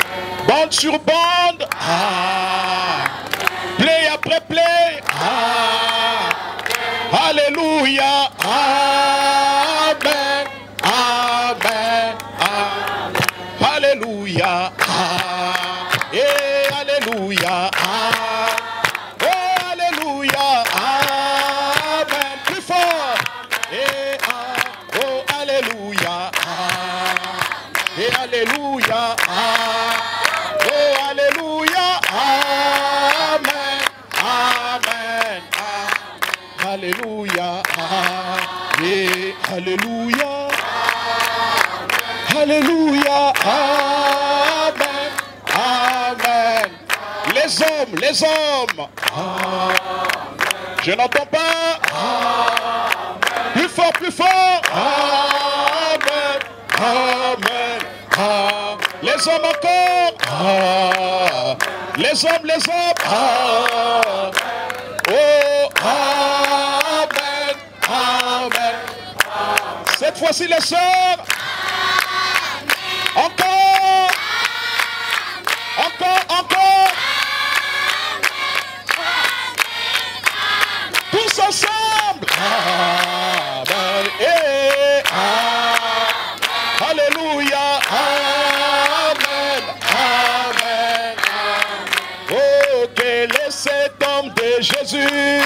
O: Bande sur bande. Play après play. Alléluia. Amen. Amen. Amen. Alléluia. Et alléluia. Oh, alléluia. Amen. Plus fort. Et oh, alléluia. Et alléluia. Oh, alléluia. Amen. Amen. Alléluia. Et alléluia. Alléluia. Amen. Amen. Les hommes. Je n'entends pas. Plus fort, plus fort. Amen. Amen. Ah. Les hommes encore. Les hommes. Ah. Oh, amen. Amen. Cette fois-ci, les sœurs. Encore. Encore. Tous ensemble. Amen. Et alléluia. Amen. Amen. Oh, quel est cet homme de Jésus.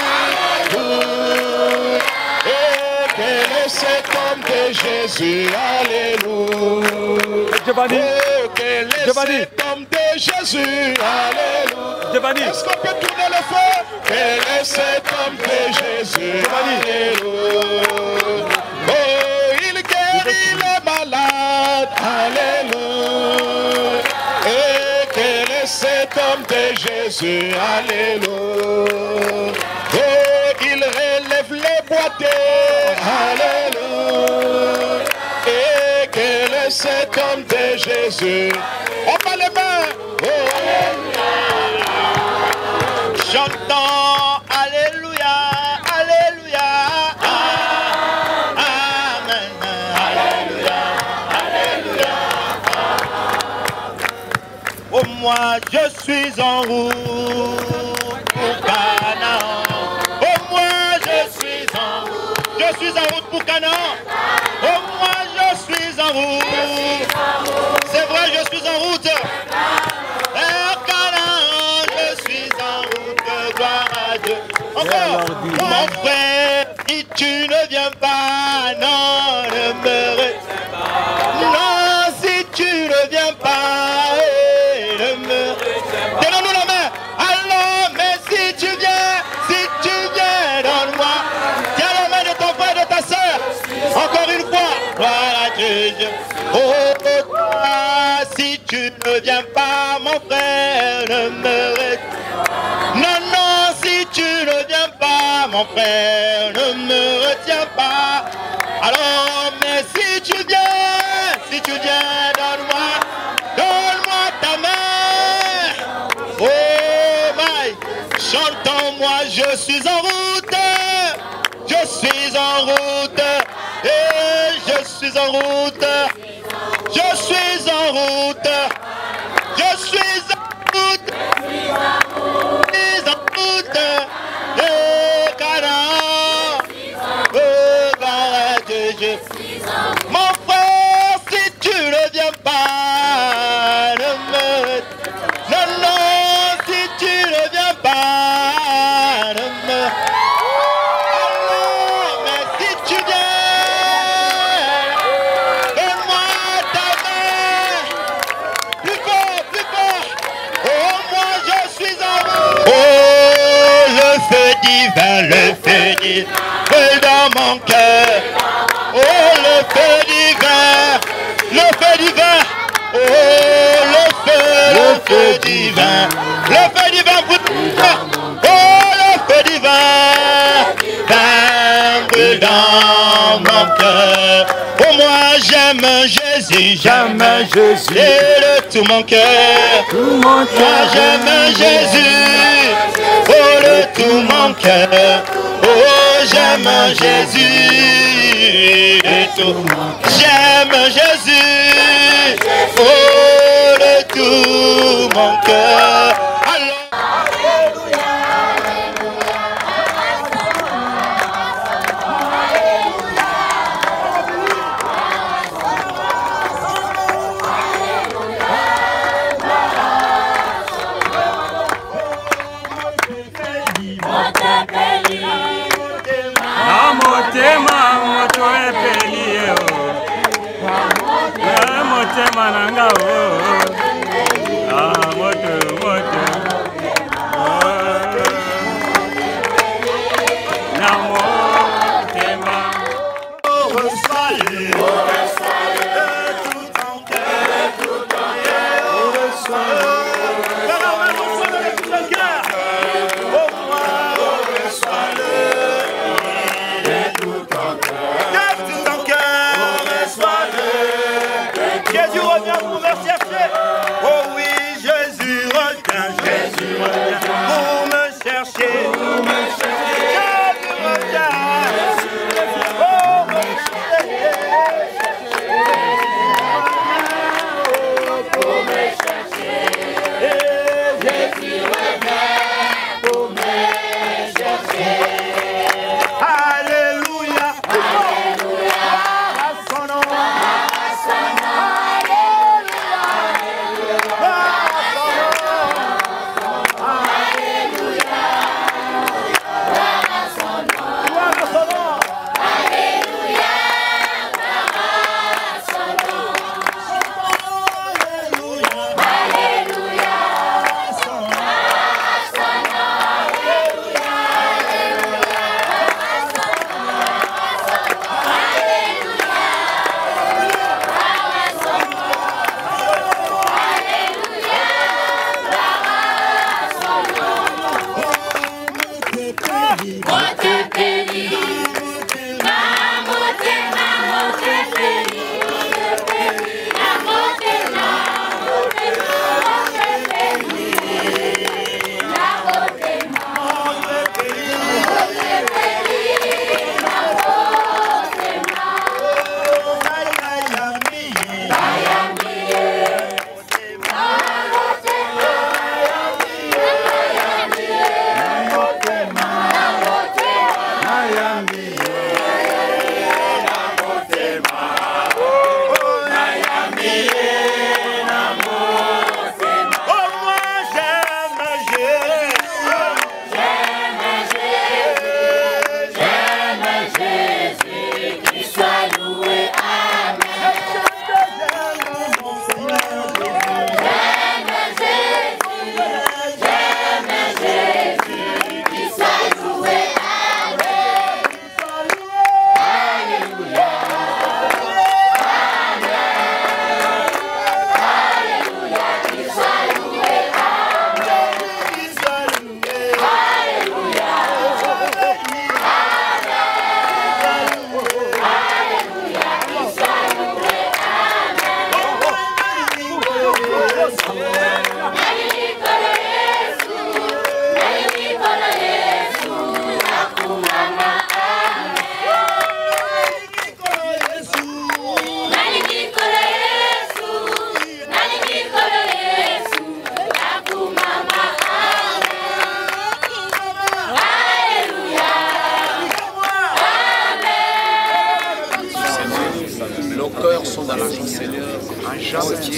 O: Et quel est cet homme de Jésus. Alléluia.
N: Giovanni.
P: Oh, quel est cet homme de Jésus. Alléluia. Est-ce qu'on peut tourner le feu? Quel est cet homme de Jésus? Alléluia. Oh, il guérit les malades. Alléluia. Et quel est cet homme de Jésus? Alléluia. Oh, il relève les boiteux. Alléluia. Et quel est cet homme de Jésus? On va les mains. Oh.
O: J'entends Alléluia, Alléluia, Amen, Alléluia, Alléluia. Oh, moi je suis en route pour Canaan. Oh, moi je suis en route pour Canaan. Oh, moi je suis en route. C'est vrai, je suis en route. Encore, mon frère, si tu ne viens pas, non, ne me retiens pas. Non, si tu ne viens pas, ne me retiens pas. Donne-nous la main. Alors, mais si tu viens, donne-moi. Tiens la main de ton frère et de ta soeur. Encore une fois, gloire à Dieu. Oh, toi, si tu ne viens pas, mon frère, ne me retiens pas. Non, non, si tu ne viens pas, mon frère, ne me retiens pas. Alors, mais si tu viens, donne-moi ta main. Oh my, chantons-moi, je suis en route, et je suis en route, je suis en route, je suis en route. Mon frère, si tu ne viens pas, non, non, si tu ne viens pas, alors, mais si tu viens, donne-moi ta main, plus fort, oh, moi je suis en route. Oh, le feu divin, brûle dans mon cœur. Oh, le feu divin, oh, le feu divin, brûle. Oh, le feu divin, brûle dans mon cœur. Oh, moi j'aime Jésus, et de tout mon cœur. Moi j'aime Jésus, oh, de tout mon cœur. Oh, j'aime Jésus, de tout. J'aime Jésus, oh, de tout mon cœur. Jésus revient pour remercier.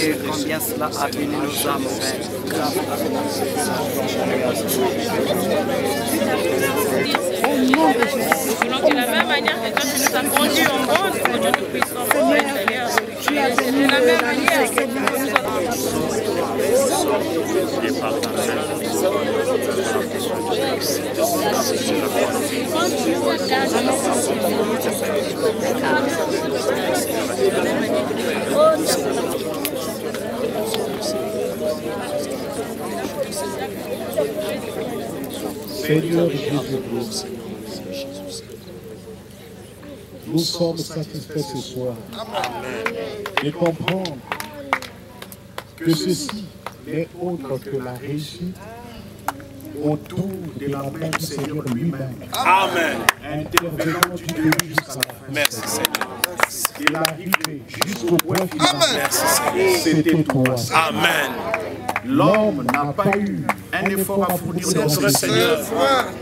F: Dieu, combien cela a béni nos âmes, Père.
N: Voulons que de la même manière que toi tu nous as conduits en bande, que Dieu nous puisse envoyer, Seigneur. De la même manière que tu nous
D: Seigneur Jésus-Christ, nous sommes satisfaits ce soir de comprendre que ceci n'est autre que la réussite autour de la main du Seigneur lui-même.
E: Amen.
D: Intervenant du début jusqu'à la fin.
E: Merci Seigneur.
D: De l'arrivée jusqu'au point final.
E: Merci Seigneur.
D: C'était toi.
E: Amen.
D: L'homme n'a pas eu un effort à fournir
E: C'est
D: dans
E: vrai,
D: ce
E: Seigneur.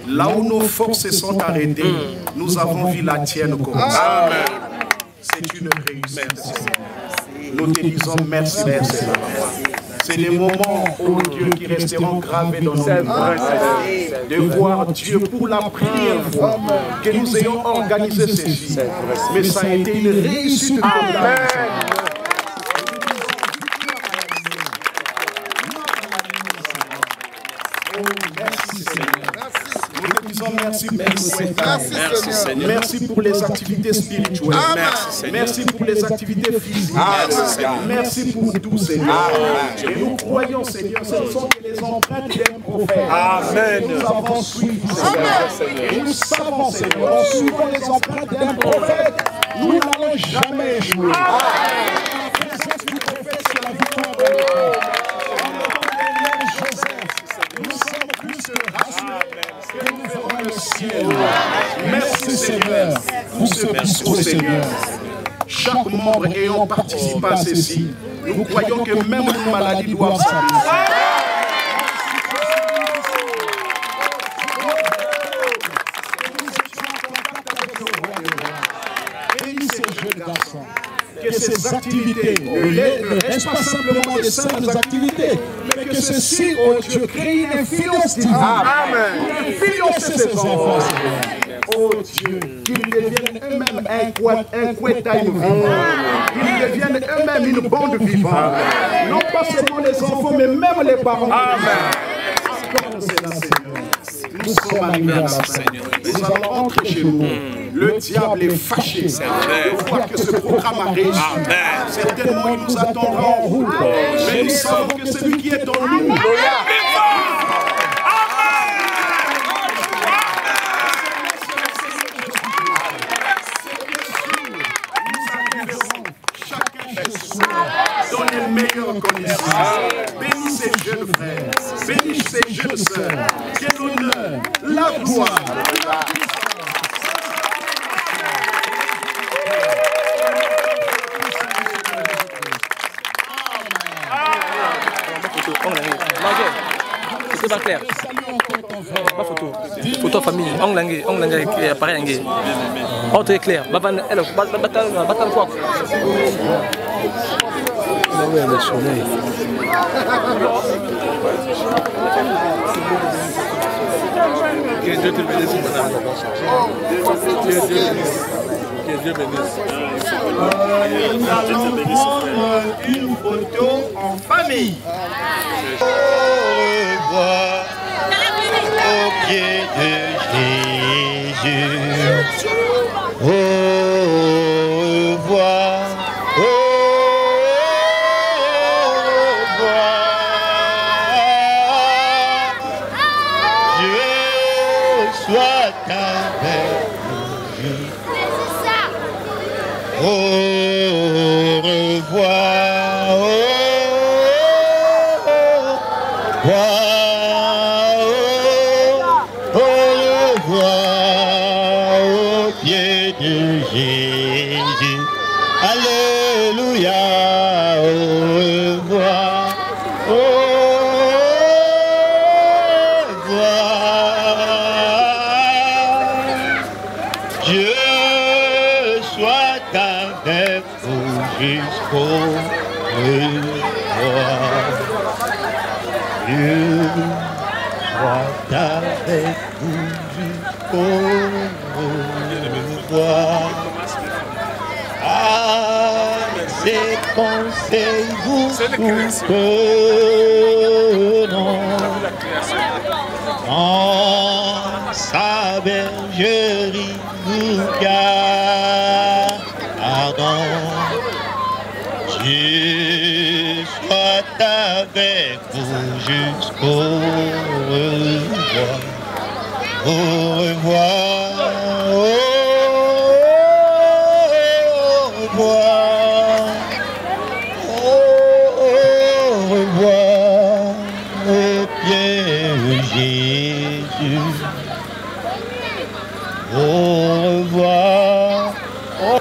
D: Là où nos forces se sont arrêtées, nous avons vu la tienne commencer.
E: Amen.
D: C'est une réussite. Nous te disons merci, Seigneur. C'est des moments, oh Dieu, qui resteront gravés dans nos mémoires. De voir Dieu pour la première fois que nous ayons organisé ceci. Mais ça a été une réussite totale. Merci Seigneur. Merci pour les activités spirituelles. Merci pour les activités physiques. Merci pour tout, Seigneur. Et nous croyons, Seigneur, ce ne sont que les empreintes d'un prophète.
E: Amen.
D: Nous avons suivi, Seigneur. Et nous savons, Seigneur, en suivant les empreintes d'un prophète, nous n'allons jamais échouer. La présence du prophète, c'est la victoire de l'État. Nous sommes plus que rassurés que nous ferons le ciel. Merci Seigneur pour ce discours, Seigneur. Chaque membre ayant participé à ceci, nous croyons que même les maladies doivent s'arrêter. Bénis ces jeunes garçons. Que ces activités ne restent pas simplement des simples activités, mais que ceci, oh Dieu, crée une influence divine. Amen. Influencer ces enfants, Seigneur. Oh Dieu, qu'ils deviennent eux-mêmes un quetail vivant. Qu'ils deviennent eux-mêmes une bande vivante. Non pas seulement les enfants, mais même les parents. Amen. Encore cela, Seigneur. Nous sommes arrivés à la fin. Nous allons entrer chez nous. Le diable est fâché de voir que ce programme a réussi. Certainement, il nous attendra en route. Mais nous savons que celui qui est en nous, dans les meilleures conditions. Bénis ces jeunes frères, bénis ces jeunes sœurs. Que l'honneur, la gloire, la puissance.
K: C'est pas clair. Pas photo. Photo famille. Onglangue, appareil. Oh, très clair. Batal quoi. Oui, le soleil. Que Dieu te bénisse, madame. Que Dieu bénisse.
I: Nous allons prendre une photo en famille. Au revoir au pied de Jésus. Au revoir. Au revoir. Dieu soit avec vous. Au revoir, au revoir, au pied de Jésus. Alléluia, au revoir, au revoir. Dieu soit avec vous jusqu'au bout.
O: Dieu soit avec vous jusqu'au revoir. Avec ses conseils vous soutenons. En sa bergerie nous gardons. Dieu soit avec vous jusqu'au revoir. Au revoir. Au revoir. Au revoir. Au pied de Jésus. Au revoir. Au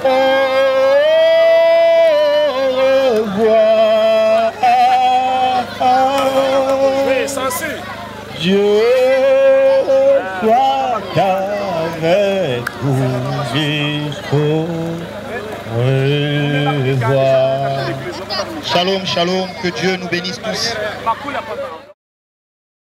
O: revoir.
A: Oui, censé.
O: Dieu soit avec vous jusqu'au revoir. Shalom, shalom, que Dieu nous bénisse tous.